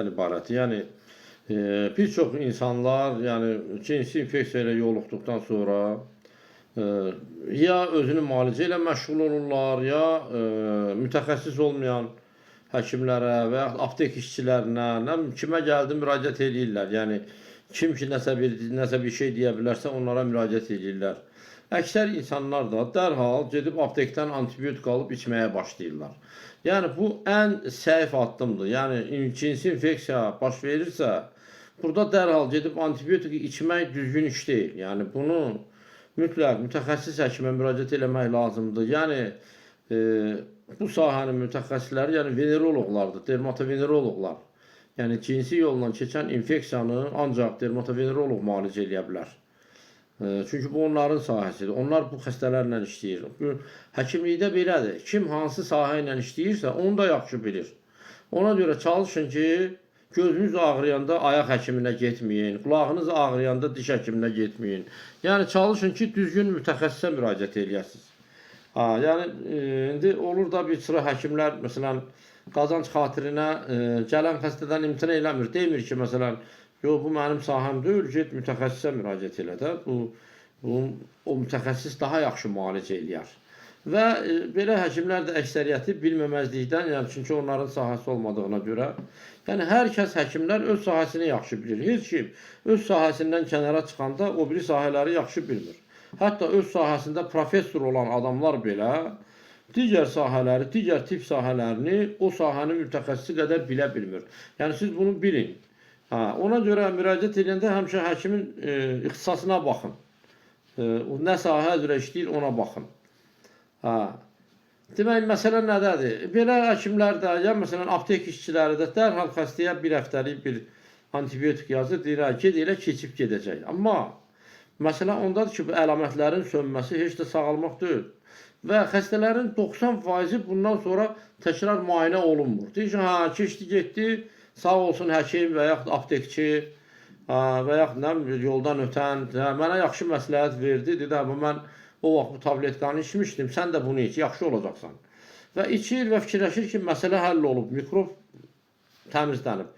ibarət. Yəni bir çox insanlar, yəni cinsi infeksiya ilə yoluxduqdan sonra ya özünü müalicə ilə məşğul olurlar, ya mütəxəssis olmayan həkimlərə və yaxud aptek işçilərinə, kimə gəldi müraciət edirlər. Yəni kim ki nəsə bir şey deyə bilərsə onlara müraciət edirlər. Əksər insanlar da dərhal gedib aptekdən antibiotik alıb içməyə başlayırlar. Yəni bu ən səhv addımdır. Yəni cinsi infeksiya baş verirsə, burada dərhal gedib antibiotik içmək düzgün iş deyil. Yəni bunu mütləq mütəxəssis həkimə müraciət eləmək lazımdır. Yəni bu sahənin mütəxəssisləri, yəni veneroloqlardır, dermatoveneroloqlar. Yəni cinsi yolla keçən infeksiyanı ancaq dermatoveneroloq müalicə eləyə bilər. Çünki bu onların sahəsidir. Onlar bu xəstələrlə işləyir. Həkimlikdə belədir. Kim hansı sahə ilə işləyirsə, onu da yaxşı bilir. Ona görə çalışın ki, gözünüz ağrıyanda ayaq həkiminə getməyin, qulağınız ağrıyanda diş həkiminə getməyin. Yəni çalışın ki, düzgün mütəxəssisə müraciət eləyəsiniz. Yəni indi olur da bir sıra həkimlər, məsələn, qazanc xatirinə gələn xəstədən imtina eləmir. Demir ki, məsələn, yox, bu mənim sahəm deyil, get mütəxəssisə müraciət elə də. O mütəxəssis daha yaxşı müalicə eləyər. Və belə həkimlər də əksəriyyəti bilməməzlikdən, yəni çünki onların sahəsi olmadığına görə, yəni hər kəs həkimlər öz sahəsini yaxşı bilir. Heç kim öz sahəsindən kənara çıxanda o biri sahələri yaxşı bilmir. Hətta öz sahəsində professor olan adamlar belə digər sahələri, digər tip sahələrini o sahənin mütəxəssisi qədər bilə bilmir. Yəni siz bunu bilin. Ona görə müraciət edəndə həmişə həkimin ixtisasına baxın. Nə sahə üzrə işləyir, ona baxın. Demək, məsələ nədədir? Belə həkimlər də, ya məsələn, aptek işçiləri də dərhal xəstəyə bir həftəlik bir antibiotik yazır, deyir, ged elə keçib gedəcək. Amma məsələ ondadır ki, bu əlamətlərin sönməsi heç də sağalmaq deyil. Və xəstələrin 90%-i bundan sonra təkrar müayinə olunmur. Deyir ki, keçdi, getdi, sağ olsun həkim və yaxud aptekçi və yaxud yoldan ötən mənə yaxşı məsləhət verdi, dedi, mən o vaxt bu tabletkanı içmişdim, sən də bunu iç, yaxşı olacaqsan. Və içir və fikirləşir ki, məsələ həll olub, mikrob təmizlənib.